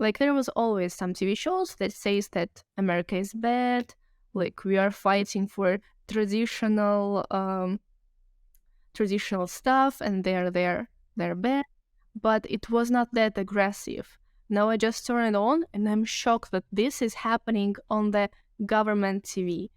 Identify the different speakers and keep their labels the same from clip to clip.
Speaker 1: Like there was always some TV shows that says that America is bad, like we are fighting for traditional traditional stuff and they're bad, but it was not that aggressive. Now I just turn it on and I'm shocked that this is happening on the government TV.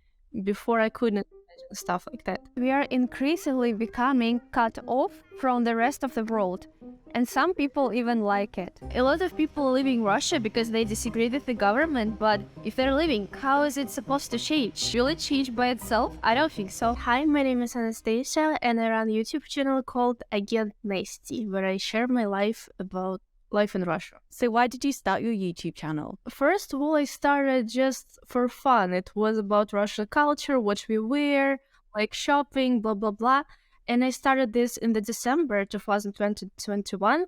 Speaker 1: Before I couldn't imagine stuff like that.
Speaker 2: We are increasingly becoming cut off from the rest of the world, and some people even like it. A lot of people are leaving Russia because they disagree with the government, but if they're leaving, how is it supposed to change? Will it change by itself? I don't think so.
Speaker 1: Hi, my name is Anastasia and I run a YouTube channel called Agent Nasty, where I share my life about life in Russia.
Speaker 3: So why did you start your YouTube channel?
Speaker 1: First of all, I started just for fun. It was about Russian culture, what we wear, like shopping, blah, blah, blah. And I started this in the December 2021.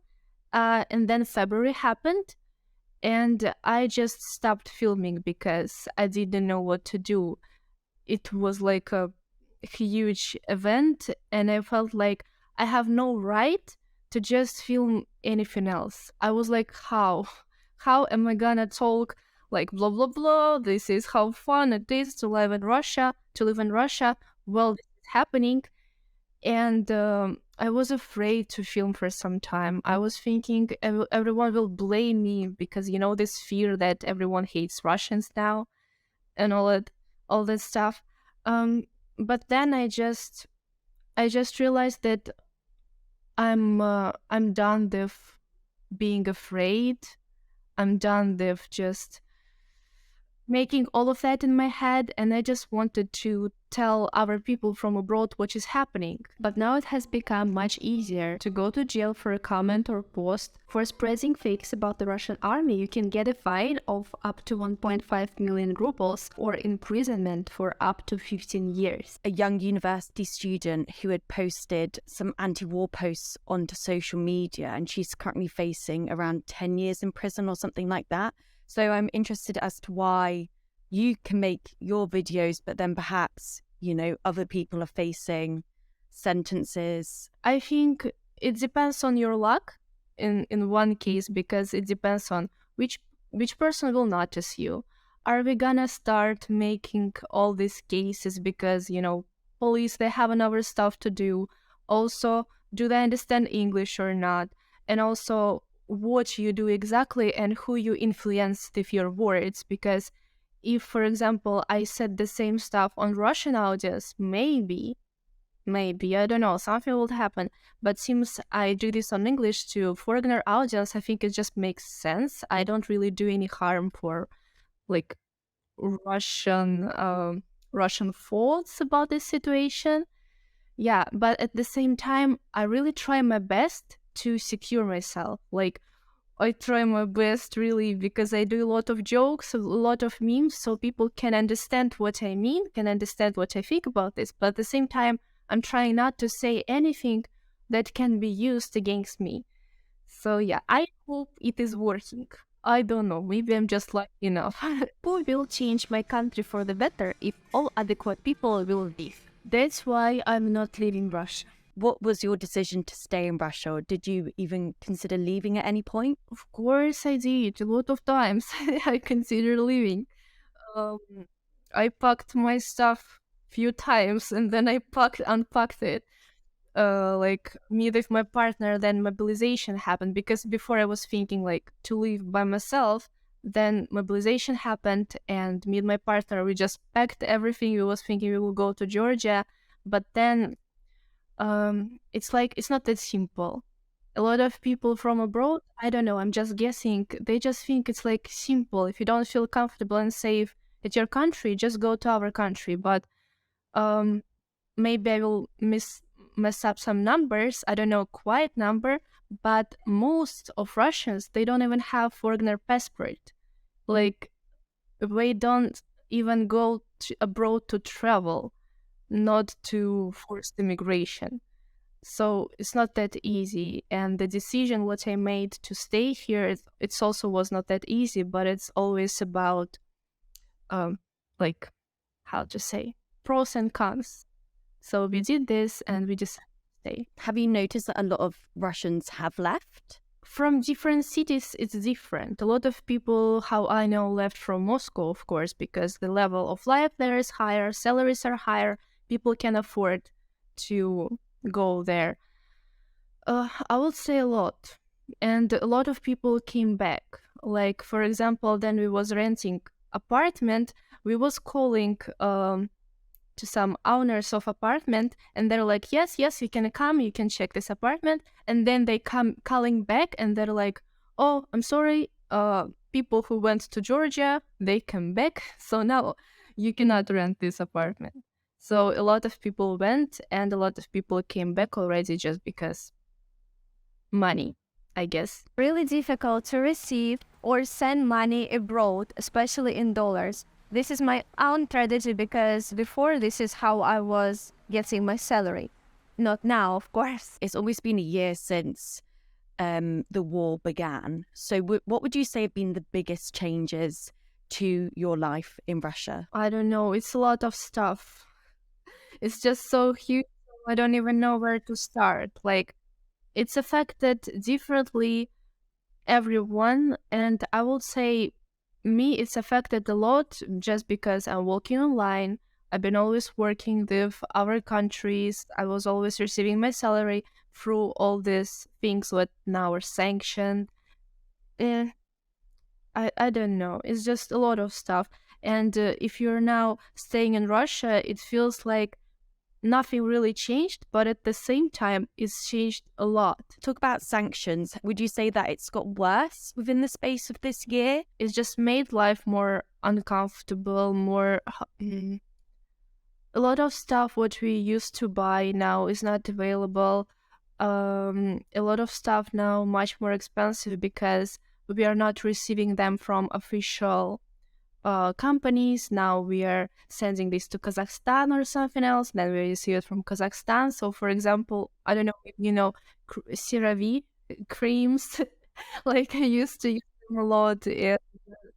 Speaker 1: And then February happened. And I just stopped filming because I didn't know what to do. It was like a huge event. And I felt like I have no right to just film anything else. I was like, how? How am I gonna talk like blah blah blah? This is how fun it is to live in Russia. Well, this is happening, and I was afraid to film for some time. I was thinking everyone will blame me because this fear that everyone hates Russians now, and all that stuff. But then I just realized that I'm done with being afraid. I'm done with just making all of that in my head, and I just wanted to tell other people from abroad what is happening.
Speaker 2: But now it has become much easier to go to jail for a comment or post for spreading fakes about the Russian army. You can get a fine of up to 1.5 million rubles or imprisonment for up to 15 years.
Speaker 3: A young university student who had posted some anti-war posts onto social media, and she's currently facing around 10 years in prison or something like that. So I'm interested as to why you can make your videos, but then perhaps, other people are facing sentences.
Speaker 1: I think it depends on your luck in one case, because it depends on which person will notice you. Are we gonna start making all these cases because, police, they have another stuff to do? Also, do they understand English or not? And also, what you do exactly and who you influence with your words. Because if, for example, I said the same stuff on Russian audience, maybe, I don't know, something will happen. But since I do this on English to foreigner audience, I think it just makes sense. I don't really do any harm for like Russian thoughts about this situation. Yeah, but at the same time, I really try my best to secure myself. Like, I try my best really, because I do a lot of jokes, a lot of memes, so people can understand what I mean, can understand what I think about this. But at the same time, I'm trying not to say anything that can be used against me. So yeah, I hope it is working. I don't know, maybe I'm just lucky enough.
Speaker 2: Who will change my country for the better if all adequate people will leave?
Speaker 1: That's why I'm not leaving Russia.
Speaker 3: What was your decision to stay in Russia? Or did you even consider leaving at any point?
Speaker 1: Of course I did. A lot of times I considered leaving. I packed my stuff few times and then I unpacked it. Like me with my partner, then mobilization happened, because before I was thinking like to leave by myself. Then mobilization happened and me and my partner, we just packed everything. We was thinking we will go to Georgia, but then it's like it's not that simple. A lot of people from abroad, I don't know, I'm just guessing, they just think it's like simple. If you don't feel comfortable and safe at your country, just go to our country. But maybe I will mess up some numbers. I don't know quite number, but most of Russians, they don't even have foreigner passport. Like, they don't even go abroad to travel, not to forced immigration. So it's not that easy. And the decision what I made to stay here, it's also was not that easy, but it's always about, like, how to say, pros and cons. So we did this and we decided to stay.
Speaker 3: Have you noticed that a lot of Russians have left?
Speaker 1: from different cities, it's different. A lot of people, how I know, left from Moscow, of course, because the level of life there is higher, salaries are higher, people can afford to go there. I would say a lot. And a lot of people came back. Like, for example, then we was renting apartment, we was calling to some owners of apartment, and they're like, yes, you can come, you can check this apartment. And then they come calling back and they're like, oh, I'm sorry, people who went to Georgia, they come back, so now you cannot rent this apartment. So a lot of people went and a lot of people came back already just because money, I guess.
Speaker 2: Really difficult to receive or send money abroad, especially in dollars. This is my own tragedy because before this is how I was getting my salary. Not now, of course.
Speaker 3: It's almost been a year since the war began. So what would you say have been the biggest changes to your life in Russia?
Speaker 1: I don't know, it's a lot of stuff. It's just so huge, I don't even know where to start. Like, it's affected differently everyone, and I would say me, it's affected a lot just because I'm working online. I've been always working with other countries. I was always receiving my salary through all these things that now are sanctioned. Eh, I don't know. It's just a lot of stuff. And if you're now staying in Russia, it feels like nothing really changed, but at the same time, it's changed a lot.
Speaker 3: Talk about sanctions. Would you say that it's got worse within the space of this year?
Speaker 1: It's just made life more uncomfortable, more. A lot of stuff what we used to buy now is not available. A lot of stuff now much more expensive because we are not receiving them from official companies. Now we are sending this to Kazakhstan or something else, then we receive it from Kazakhstan. So for example, I don't know if you know CeraVe creams. Like I used to use them a lot, and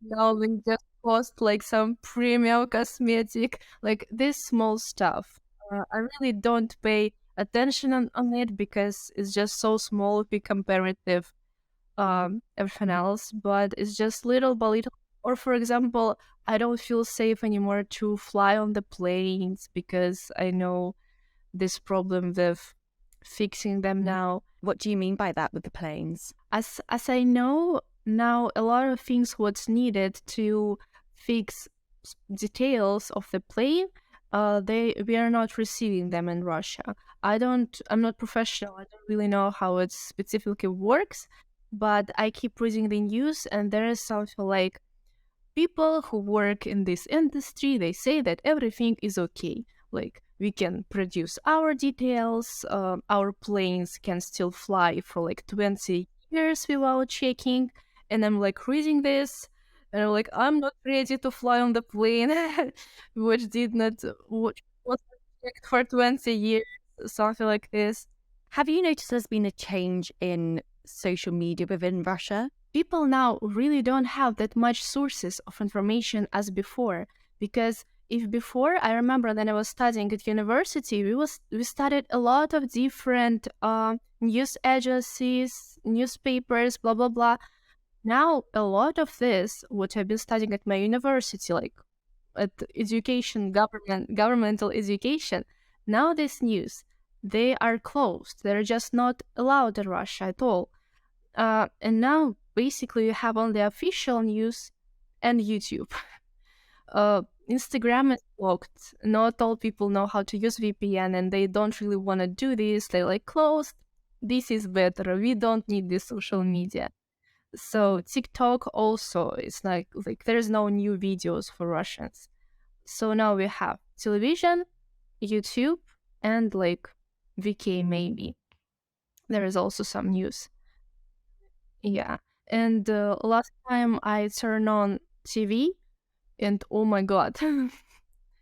Speaker 1: now they just cost like some premium cosmetic, like this small stuff. I really don't pay attention on it because it's just so small if we compare it with everything else, but it's just little by little. Or for example, I don't feel safe anymore to fly on the planes because I know this problem with fixing them now.
Speaker 3: What do you mean by that with the planes?
Speaker 1: As I know now, a lot of things what's needed to fix details of the plane, we are not receiving them in Russia. I'm not professional. I don't really know how it specifically works, but I keep reading the news, and there is something like people who work in this industry, they say that everything is okay. Like, we can produce our details, our planes can still fly for like 20 years without checking. And I'm like reading this, and I'm like, I'm not ready to fly on the plane, which did not, which was checked for 20 years, something like this.
Speaker 3: Have you noticed there's been a change in social media within Russia?
Speaker 1: People now really don't have that much sources of information as before, because if before, I remember when I was studying at university, we studied a lot of different news agencies, newspapers, blah blah blah. Now a lot of this, what I've been studying at my university, like at education, governmental education, now this news, they are closed. They're just not allowed in Russia at all. And now basically you have only official news and YouTube. Instagram is blocked. Not all people know how to use VPN, and they don't really want to do this. They're like, closed. This is better. We don't need this social media. So TikTok also, it's like there's no new videos for Russians. So now we have television, YouTube, and like VK maybe. There is also some news. Yeah. And last time I turned on TV, and oh my god,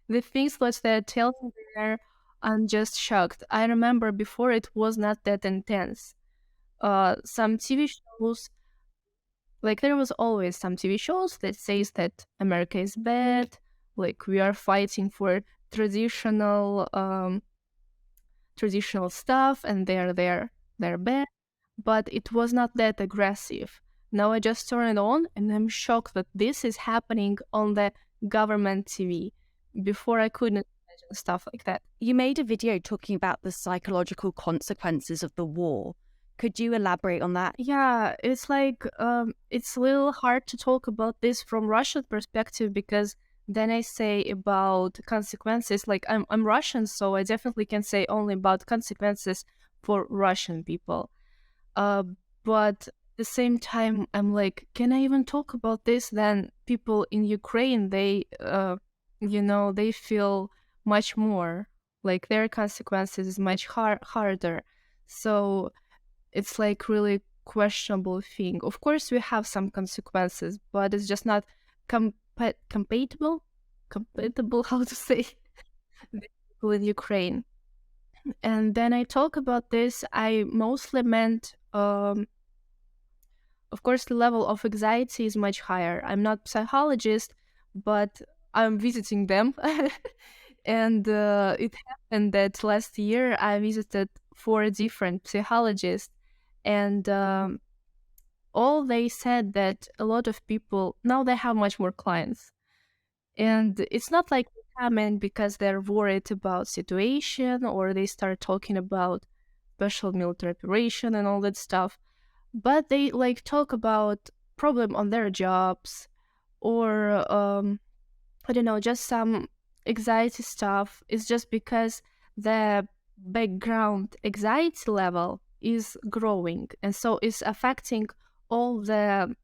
Speaker 1: the things that they're telling there, I'm just shocked. I remember before it was not that intense. Some TV shows, like there was always some TV shows that says that America is bad, like we are fighting for traditional stuff, and they're bad. but it was not that aggressive. Now I just turn it on and I'm shocked that this is happening on the government TV. Before I couldn't imagine stuff like that.
Speaker 3: You made a video talking about the psychological consequences of the war. Could you elaborate on that?
Speaker 1: Yeah, it's like it's a little hard to talk about this from Russian perspective because then I say about consequences. Like I'm Russian, so I definitely can say only about consequences for Russian people. Uh, but at the same time, I'm like, can I even talk about this? Then people in Ukraine, they feel much more like their consequences is much harder. So it's like really questionable thing. Of course, we have some consequences, but it's just not compatible. Compatible, how to say, with people in Ukraine. And then I talk about this. I mostly meant, of course, the level of anxiety is much higher. I'm not a psychologist, but I'm visiting them. And it happened that last year I visited 4 different psychologists, and all they said that a lot of people now they have much more clients, and it's not like they come in because they're worried about situation or they start talking about special military operation and all that stuff, but they like talk about problem on their jobs or I don't know, just some anxiety stuff. It's just because the background anxiety level is growing, and so it's affecting all the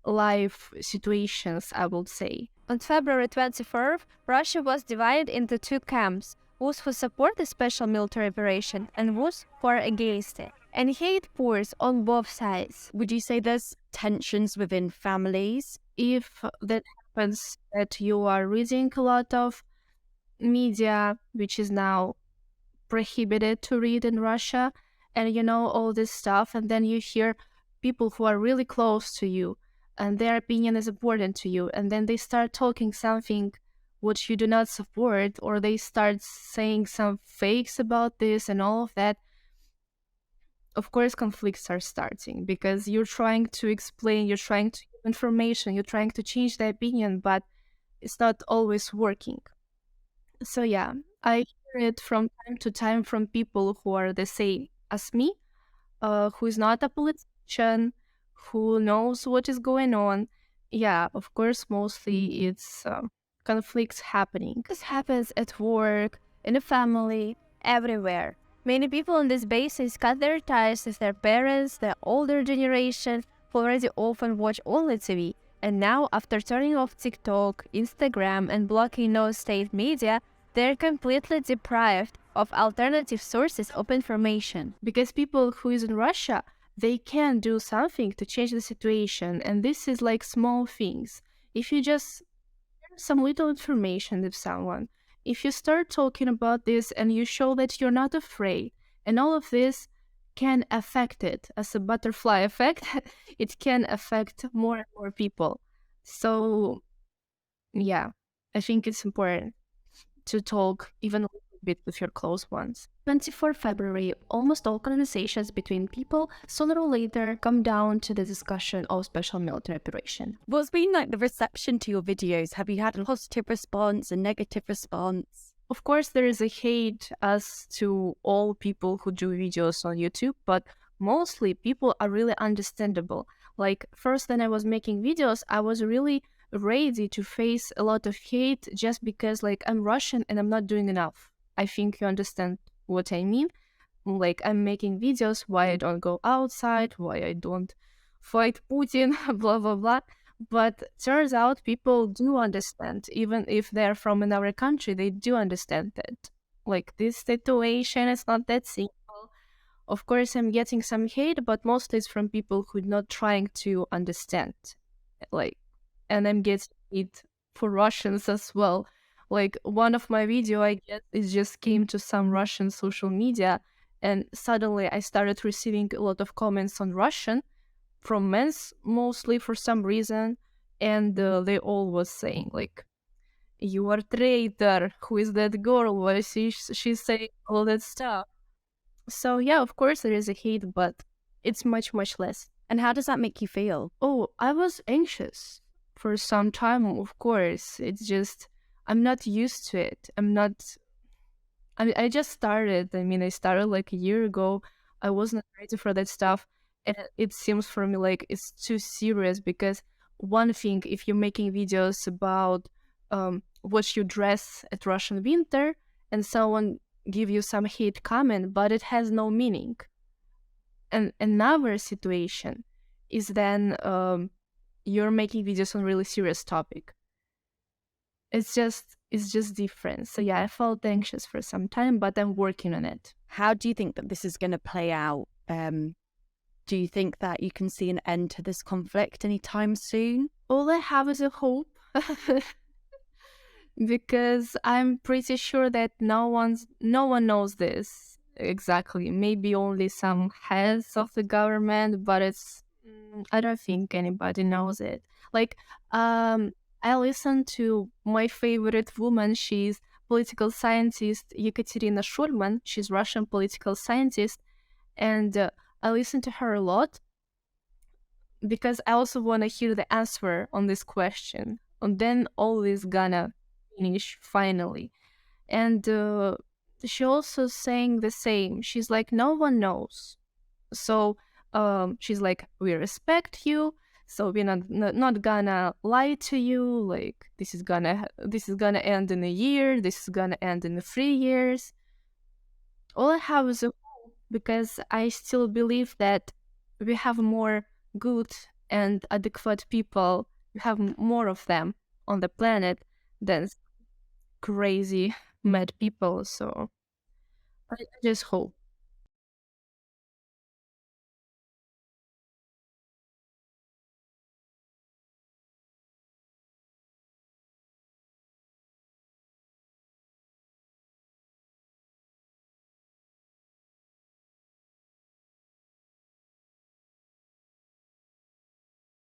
Speaker 1: life situations, I would say.
Speaker 2: On February 24th, Russia was divided into two camps, those who support the special military operation and those who are against it. And hate pours on both sides.
Speaker 3: Would you say there's tensions within families?
Speaker 1: If that happens, that you are reading a lot of media, which is now prohibited to read in Russia, and you know all this stuff, and then you hear people who are really close to you and their opinion is important to you, and then they start talking something which you do not support, or they start saying some fakes about this and all of that. Of course conflicts are starting because you're trying to explain, you're trying to give information, you're trying to change the opinion, but it's not always working. So yeah, I hear it from time to time from people who are the same as me, who is not a politician, who knows what is going on. Yeah, of course, mostly it's conflicts happening.
Speaker 2: This happens at work, in a family, everywhere. Many people on this basis cut their ties with their parents, the older generation, who already often watch only TV. And now, after turning off TikTok, Instagram, and blocking no state media, they're completely deprived of alternative sources of information.
Speaker 1: Because people who is in Russia, they can do something to change the situation, and this is like small things. If you just share some little information with someone, if you start talking about this and you show that you're not afraid, and all of this can affect it as a butterfly effect, it can affect more and more people. So yeah, I think it's important to talk even a little bit with your close ones. 24 February, almost all conversations between people sooner or later come down to the discussion of special military operation.
Speaker 3: What's been like the reception to your videos? Have you had a positive response, a negative response?
Speaker 1: Of course, there is a hate as to all people who do videos on YouTube, but mostly people are really understandable. Like, first when I was making videos, I was really ready to face a lot of hate just because, like, I'm Russian and I'm not doing enough. I think you understand what I mean. Like, I'm making videos why I don't go outside, why I don't fight Putin, blah, blah, blah. But turns out people do understand, even if they're from another country, they do understand that. Like, this situation is not that simple. Of course, I'm getting some hate, but mostly it's from people who are not trying to understand. Like, and I'm getting it for Russians as well. Like, one of my video, I guess, it just came to some Russian social media, and suddenly I started receiving a lot of comments on Russian from men mostly for some reason, and they all was saying like, "You are traitor. Who is that girl? Why she's saying all that stuff?" So yeah, of course there is a hate, but it's much, much less.
Speaker 3: And how does that make you feel?
Speaker 1: Oh, I was anxious for some time, of course. It's just, I'm not used to it. I just started. I mean, I started like a year ago. I wasn't ready for that stuff. And it seems for me like it's too serious because one thing, if you're making videos about what you dress at Russian winter and someone give you some hate comment, but it has no meaning. And another situation is then you're making videos on really serious topic. It's just different. So yeah, I felt anxious for some time, but I'm working on it.
Speaker 3: How do you think that this is going to play out? Do you think that you can see an end to this conflict anytime soon?
Speaker 1: All I have is a hope. Because I'm pretty sure that no one knows this exactly. Maybe only some heads of the government, but I don't think anybody knows it. Like, I listen to my favorite woman. She's political scientist Ekaterina Shulman. She's Russian political scientist, and I listen to her a lot because I also want to hear the answer on this question. And then all is gonna finish finally. And she also saying the same. She's like, no one knows. So she's like, we respect you. So we're not gonna lie to you. Like this is gonna end in a year. This is gonna end in 3 years. All I have is a hope because I still believe that we have more good and adequate people. We have more of them on the planet than crazy mad people. So I just hope.